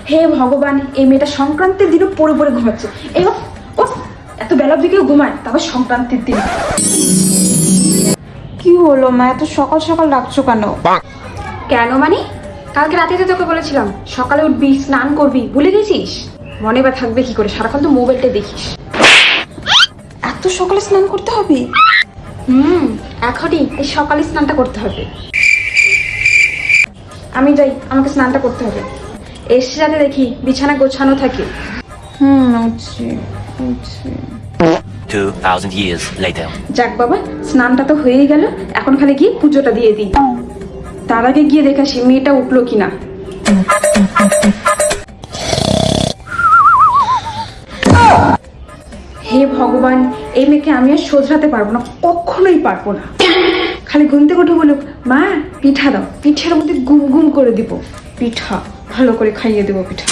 হে ভগবান, এই মেয়েটা সংক্রান্তির দিনও পড়ে পড়ে ঘুমাচ্ছে। এবার ও এত বেলার দিকেও ঘুমায়, তারপর সংক্রান্তির দিন। কি হলো মা, এত সকাল সকাল ডাকছো কেন? কেন মানে? কালকে রাতে তো তোকে বলেছিলাম সকালে উঠবি, স্নান করবি, ভুলে গেছিস? মনে বা থাকবে কি করে, সারাক্ষণ তো মোবাইলটা দেখিস। এত সকালে স্নান করতে হবে? এখনই এই সকালে স্নানটা করতে হবে। আমি যাই, আমাকে স্নানটা করতে হবে। এসে যাতে দেখি বিছানা গোছানো থাকে। উঠছি উঠছি। 2,000 years later. যাক বাবা, স্নানটা তো হয়েই গেল, এখন খালি গিয়ে পুজোটা দিয়ে দিই। তার আগে গিয়ে দেখা সে মেয়েটা উঠলো কিনা। হে ভগবান, এই মেয়েকে আমি আর শোধরাতে পারবো না, কখনোই পারবো না। খালি ঘুম থেকে উঠে বলুক, মা পিঠা দাও, পিঠার মধ্যে গুম গুম করে দিব, পিঠা ভালো করে খাইয়ে দেবো পিঠা।